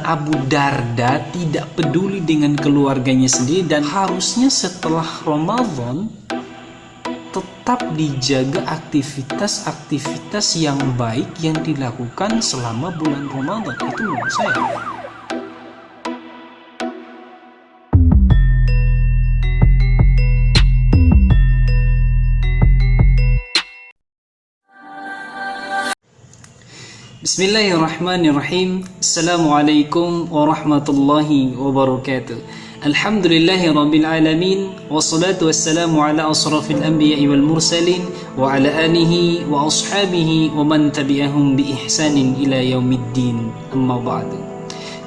Abu Darda tidak peduli dengan keluarganya sendiri, dan harusnya setelah Ramadan tetap dijaga aktivitas-aktivitas yang baik yang dilakukan selama bulan Ramadan. Itu menurut saya. Bismillahirrahmanirrahim. Assalamualaikum warahmatullahi wabarakatuh. Alhamdulillahi rabbil alamin, wassalatu wassalamu ala asrafil anbiya'i wal mursalin wa ala alihi wa ashabihi wa man tabi'ahum bi ihsanin ila yaumiddin. Amma ba'du.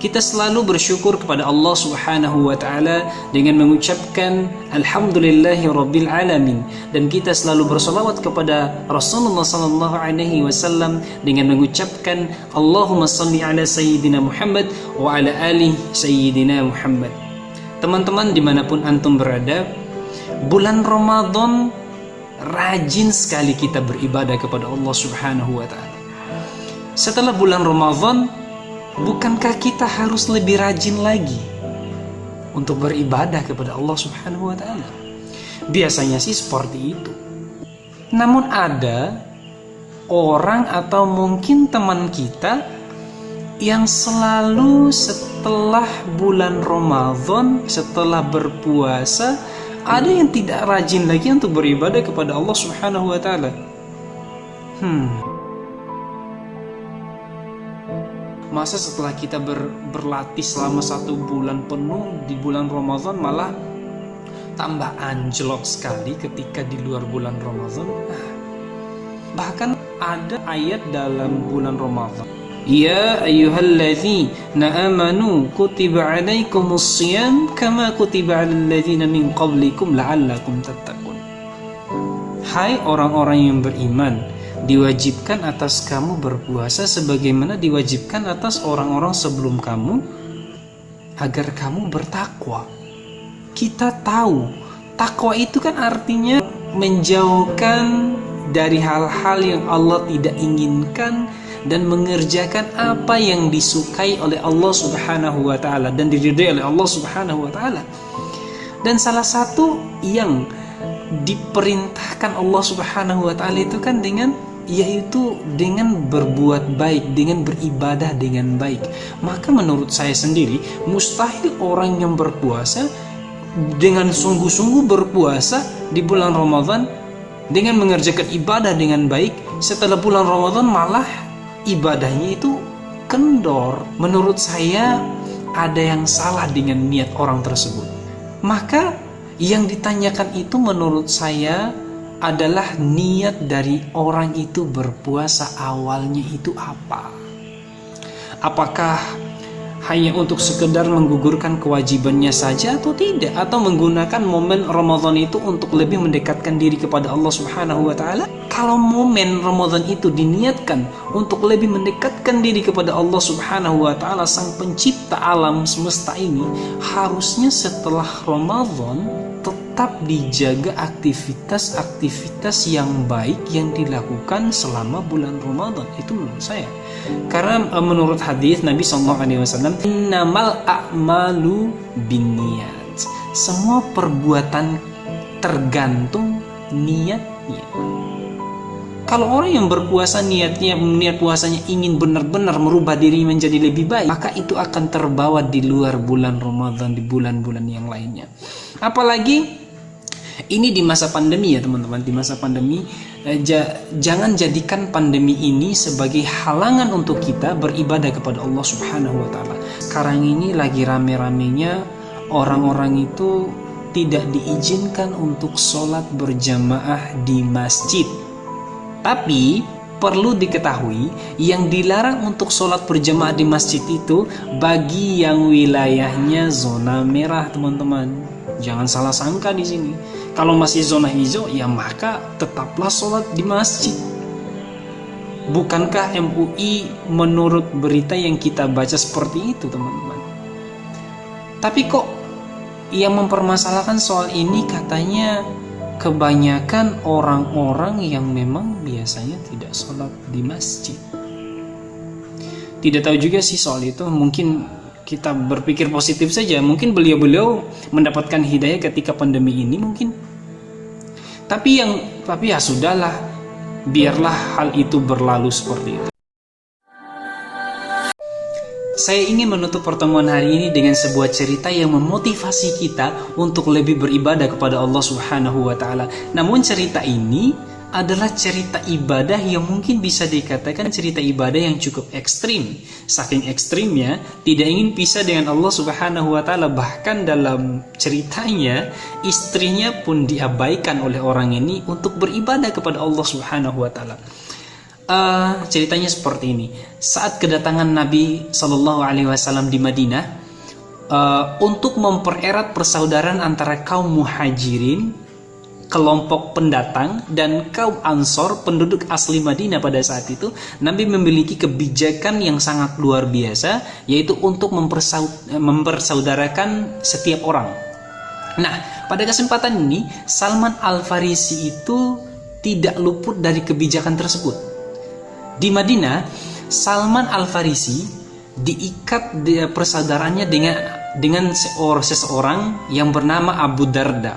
Kita selalu bersyukur kepada Allah Subhanahu wa taala dengan mengucapkan alhamdulillahi rabbil alamin, dan kita selalu berselawat kepada Rasulullah sallallahu alaihi wasallam dengan mengucapkan Allahumma shalli ala sayyidina Muhammad wa ala ali sayyidina Muhammad. Teman-teman dimanapun antum berada, bulan Ramadan rajin sekali kita beribadah kepada Allah Subhanahu wa taala. Setelah bulan Ramadan, bukankah kita harus lebih rajin lagi untuk beribadah kepada Allah Subhanahu wa taala? Biasanya sih seperti itu. Namun ada orang atau mungkin teman kita yang selalu setelah bulan Ramadan, setelah berpuasa, ada yang tidak rajin lagi untuk beribadah kepada Allah Subhanahu wa taala. Masa setelah kita berlatih selama 1 bulan penuh di bulan Ramadan malah tambah anjlok sekali ketika di luar bulan Ramadan? Bahkan ada ayat dalam bulan Ramadan, ya ayyuhalladzina amanu kutiba alaikumus shiyam kama kutiba alal ladzina min qablikum la'allakum tattaqun. Hai orang-orang yang beriman, diwajibkan atas kamu berpuasa sebagaimana diwajibkan atas orang-orang sebelum kamu agar kamu bertakwa. Kita tahu takwa itu kan artinya menjauhkan dari hal-hal yang Allah tidak inginkan dan mengerjakan apa yang disukai oleh Allah Subhanahu wa taala dan diridhai oleh Allah Subhanahu wa taala. Dan salah satu yang diperintahkan Allah Subhanahu wa taala itu kan yaitu dengan berbuat baik, dengan beribadah dengan baik. Maka menurut saya sendiri, mustahil orang yang berpuasa dengan sungguh-sungguh berpuasa di bulan Ramadan dengan mengerjakan ibadah dengan baik, setelah bulan Ramadan malah ibadahnya itu kendor. Menurut saya ada yang salah dengan niat orang tersebut. Maka yang ditanyakan itu menurut saya adalah niat dari orang itu berpuasa awalnya itu apa? Apakah hanya untuk sekedar menggugurkan kewajibannya saja atau tidak? Atau menggunakan momen Ramadan itu untuk lebih mendekatkan diri kepada Allah Subhanahu wa taala? Kalau momen Ramadan itu diniatkan untuk lebih mendekatkan diri kepada Allah Subhanahu wa taala, sang pencipta alam semesta ini, harusnya setelah Ramadan tetap dijaga aktivitas-aktivitas yang baik yang dilakukan selama bulan Ramadan. Itu menurut saya. Karena menurut hadis Nabi SAW, innamal a'malu binniyat. Semua perbuatan tergantung niatnya. Kalau orang yang berpuasa niat puasanya ingin benar-benar merubah diri menjadi lebih baik, maka itu akan terbawa di luar bulan Ramadan, di bulan-bulan yang lainnya. Apalagi ini di masa pandemi ya teman-teman, di masa pandemi jangan jadikan pandemi ini sebagai halangan untuk kita beribadah kepada Allah Subhanahu wa taala. Sekarang ini lagi rame-ramenya orang-orang itu tidak diizinkan untuk sholat berjamaah di masjid. Tapi perlu diketahui, yang dilarang untuk sholat berjamaah di masjid itu bagi yang wilayahnya zona merah, teman-teman. Jangan salah sangka di sini. Kalau masih zona hijau, ya maka tetaplah sholat di masjid. Bukankah MUI menurut berita yang kita baca seperti itu, teman-teman? Tapi kok yang mempermasalahkan soal ini katanya kebanyakan orang-orang yang memang biasanya tidak sholat di masjid. Tidak tahu juga sih soal itu, mungkin kita berpikir positif saja. Mungkin beliau-beliau mendapatkan hidayah ketika pandemi ini mungkin. Tapi ya sudahlah, biarlah hal itu berlalu seperti itu. Saya ingin menutup pertemuan hari ini dengan sebuah cerita yang memotivasi kita untuk lebih beribadah kepada Allah Subhanahu wa taala. Namun cerita ini adalah cerita ibadah yang mungkin bisa dikatakan cerita ibadah yang cukup ekstrim. Saking ekstrimnya, tidak ingin pisah dengan Allah Subhanahu wa taala. Bahkan dalam ceritanya, istrinya pun diabaikan oleh orang ini untuk beribadah kepada Allah Subhanahu wa taala. Ceritanya seperti ini. Saat kedatangan Nabi Shallallahu Alaihi Wasallam di Madinah, untuk mempererat persaudaraan antara kaum muhajirin, kelompok pendatang, dan kaum ansor, penduduk asli Madinah pada saat itu, Nabi memiliki kebijakan yang sangat luar biasa, yaitu untuk mempersaudarakan setiap orang. Nah, pada kesempatan ini Salman Al-Farisi itu tidak luput dari kebijakan tersebut. Di Madinah, Salman Al-Farisi diikat persaudaraannya dengan seseorang yang bernama Abu Darda.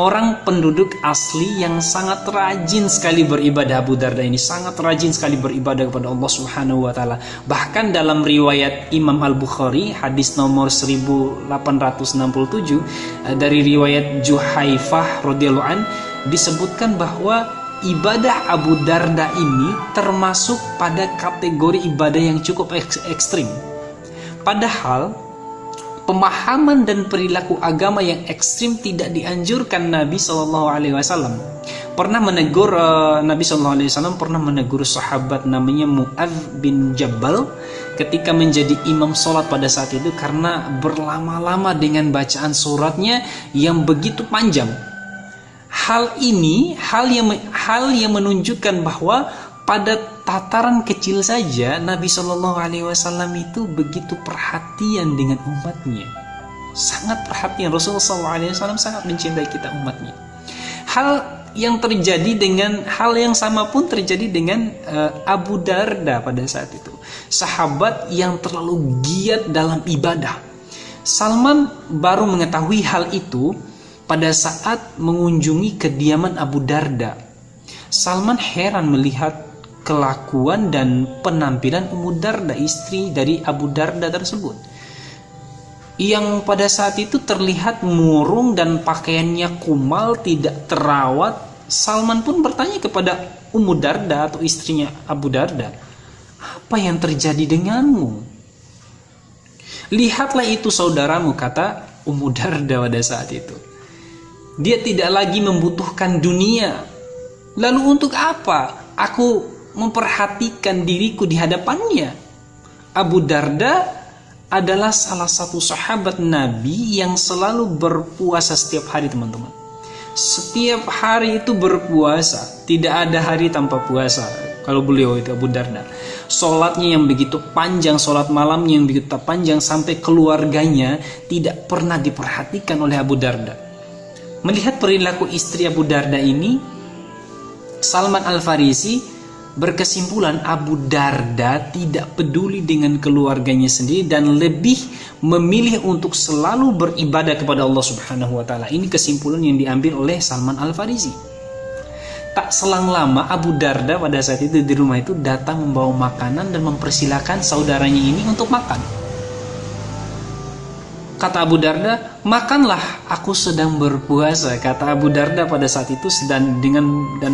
Orang penduduk asli yang sangat rajin sekali beribadah. Abu Darda ini sangat rajin sekali beribadah kepada Allah Subhanahu wa taala. Bahkan dalam riwayat Imam Al-Bukhari, hadis nomor 1867 dari riwayat Juhaifah radhiyallahu an, disebutkan bahwa ibadah Abu Darda ini termasuk pada kategori ibadah yang cukup ekstrim. Padahal pemahaman dan perilaku agama yang ekstrim tidak dianjurkan. Nabi Shallallahu Alaihi Wasallam pernah menegur pernah menegur sahabat namanya Mu'adz bin Jabal ketika menjadi imam sholat pada saat itu karena berlama-lama dengan bacaan suratnya yang begitu panjang. Hal yang menunjukkan bahwa pada tataran kecil saja Nabi Shallallahu Alaihi Wasallam itu begitu perhatian dengan umatnya, sangat perhatian. Rasulullah Shallallahu Alaihi Wasallam sangat mencintai kita umatnya. Hal yang sama pun terjadi dengan Abu Darda pada saat itu, sahabat yang terlalu giat dalam ibadah. Salman baru mengetahui hal itu pada saat mengunjungi kediaman Abu Darda. Salman heran melihat kelakuan dan penampilan Ummu Darda, istri dari Abu Darda tersebut, yang pada saat itu terlihat murung dan pakaiannya kumal, tidak terawat. Salman pun bertanya kepada Ummu Darda atau istrinya Abu Darda, "Apa yang terjadi denganmu?" "Lihatlah itu saudaramu," kata Ummu Darda pada saat itu. "Dia tidak lagi membutuhkan dunia. Lalu untuk apa aku memperhatikan diriku di hadapannya?" Abu Darda adalah salah satu sahabat Nabi yang selalu berpuasa setiap hari, teman-teman. Setiap hari itu berpuasa, tidak ada hari tanpa puasa. Kalau beliau itu Abu Darda, sholatnya yang begitu panjang, sholat malamnya yang begitu panjang, sampai keluarganya tidak pernah diperhatikan oleh Abu Darda. Melihat perilaku istri Abu Darda ini, Salman Al-Farisi berkesimpulan Abu Darda tidak peduli dengan keluarganya sendiri dan lebih memilih untuk selalu beribadah kepada Allah Subhanahu wa taala. Ini kesimpulan yang diambil oleh Salman Al-Farisi. Tak selang lama Abu Darda pada saat itu di rumah itu datang membawa makanan dan mempersilahkan saudaranya ini untuk makan. Kata Abu Darda, "Makanlah, aku sedang berpuasa," kata Abu Darda pada saat itu. Dan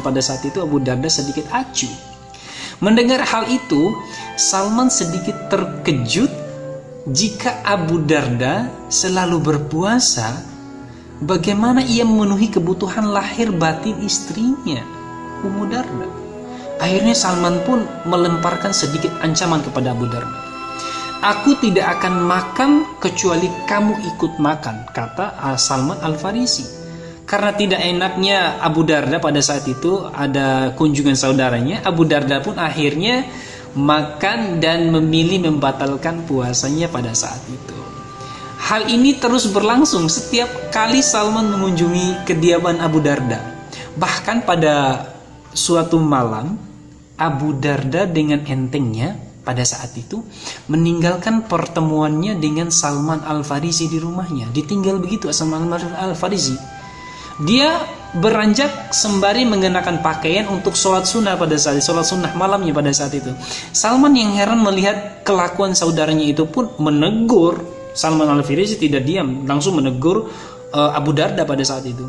pada saat itu Abu Darda sedikit acuh. Mendengar hal itu, Salman sedikit terkejut. Jika Abu Darda selalu berpuasa, bagaimana ia memenuhi kebutuhan lahir batin istrinya, Ummu Darda? Akhirnya Salman pun melemparkan sedikit ancaman kepada Abu Darda. "Aku tidak akan makan kecuali kamu ikut makan," kata Salman Al-Farisi. Karena tidak enaknya Abu Darda pada saat itu ada kunjungan saudaranya, Abu Darda pun akhirnya makan dan memilih membatalkan puasanya pada saat itu. Hal ini terus berlangsung setiap kali Salman mengunjungi kediaman Abu Darda. Bahkan pada suatu malam, Abu Darda dengan entengnya pada saat itu meninggalkan pertemuannya dengan Salman Al-Farisi di rumahnya. Ditinggal begitu Salman Al-Farisi. Dia beranjak sembari mengenakan pakaian untuk sholat sunnah pada saat sholat sunnah malamnya pada saat itu. Salman yang heran melihat kelakuan saudaranya itu pun menegur. Salman Al-Farisi tidak diam, langsung menegur Abu Darda pada saat itu.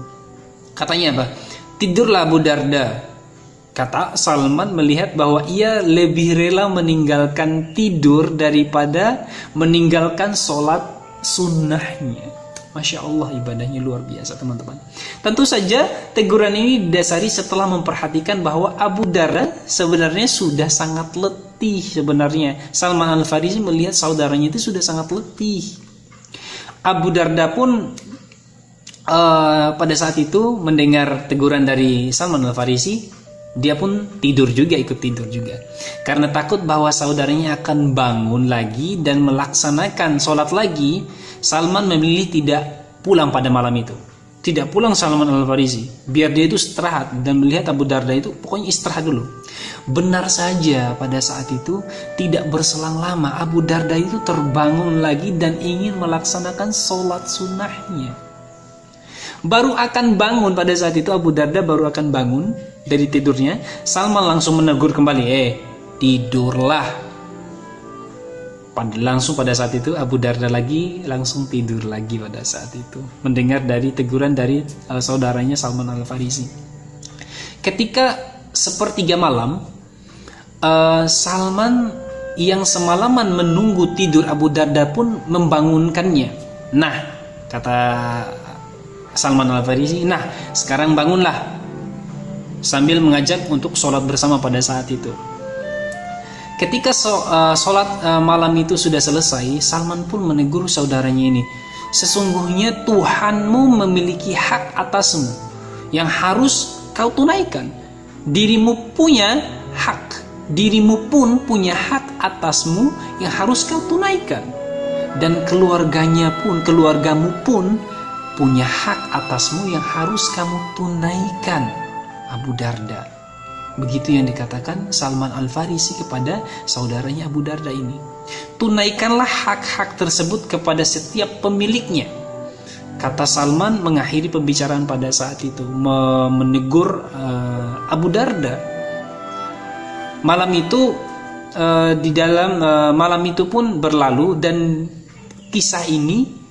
Katanya apa? Tidurlah Abu Darda. Kata Salman melihat bahwa ia lebih rela meninggalkan tidur daripada meninggalkan sholat sunnahnya. Masya Allah, ibadahnya luar biasa teman-teman. Tentu saja teguran ini didasari setelah memperhatikan bahwa Abu Darda sebenarnya sudah sangat letih sebenarnya. Salman Al-Farisi melihat saudaranya itu sudah sangat letih. Abu Darda pun pada saat itu mendengar teguran dari Salman Al-Farisi, dia pun tidur juga, ikut tidur juga. Karena takut bahwa saudaranya akan bangun lagi dan melaksanakan sholat lagi, Salman memilih tidak pulang pada malam itu. Tidak pulang Salman Al-Farisi, biar dia itu istirahat dan melihat Abu Darda itu pokoknya istirahat dulu. Benar saja pada saat itu tidak berselang lama Abu Darda itu terbangun lagi dan ingin melaksanakan sholat sunnahnya. Baru akan bangun pada saat itu, Abu Darda baru akan bangun dari tidurnya, Salman langsung menegur kembali, tidurlah. Langsung pada saat itu Abu Darda lagi langsung tidur lagi pada saat itu, mendengar dari teguran dari saudaranya Salman Al-Farisi. Ketika sepertiga malam, Salman yang semalaman menunggu tidur Abu Darda pun membangunkannya. Nah, kata Salman Al-Farisi, nah sekarang bangunlah, sambil mengajak untuk sholat bersama pada saat itu. Ketika sholat malam itu sudah selesai, Salman pun menegur saudaranya ini, sesungguhnya Tuhanmu memiliki hak atasmu yang harus kau tunaikan. Dirimu punya hak, dirimu pun punya hak atasmu yang harus kau tunaikan, dan keluargamu pun punya hak atasmu yang harus kamu tunaikan, Abu Darda. Begitu yang dikatakan Salman Al-Farisi kepada saudaranya Abu Darda ini. Tunaikanlah hak-hak tersebut kepada setiap pemiliknya, kata Salman mengakhiri pembicaraan pada saat itu, menegur Abu Darda. Malam itu malam itu pun berlalu, dan kisah ini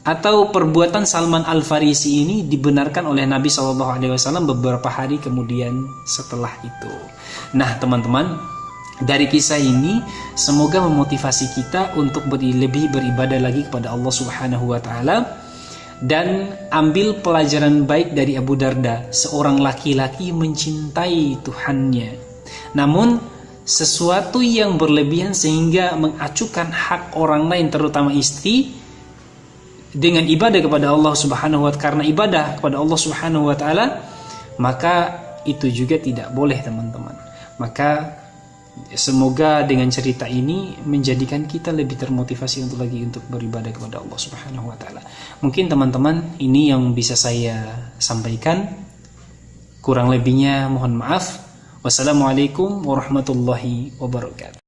atau perbuatan Salman Al-Farisi ini dibenarkan oleh Nabi SAW beberapa hari kemudian setelah itu. Nah teman-teman, dari kisah ini semoga memotivasi kita untuk lebih beribadah lagi kepada Allah Subhanahu wa Ta'ala, dan ambil pelajaran baik dari Abu Darda, seorang laki-laki mencintai Tuhannya, namun sesuatu yang berlebihan sehingga mengacuhkan hak orang lain, terutama istri, dengan ibadah kepada Allah Subhanahu wa Ta'ala. Karena ibadah kepada Allah Subhanahu wa Ta'ala, maka itu juga tidak boleh teman-teman. Maka semoga dengan cerita ini menjadikan kita lebih termotivasi untuk beribadah kepada Allah Subhanahu wa Ta'ala. Mungkin teman-teman ini yang bisa saya sampaikan, kurang lebihnya mohon maaf. Wassalamualaikum warahmatullahi wabarakatuh.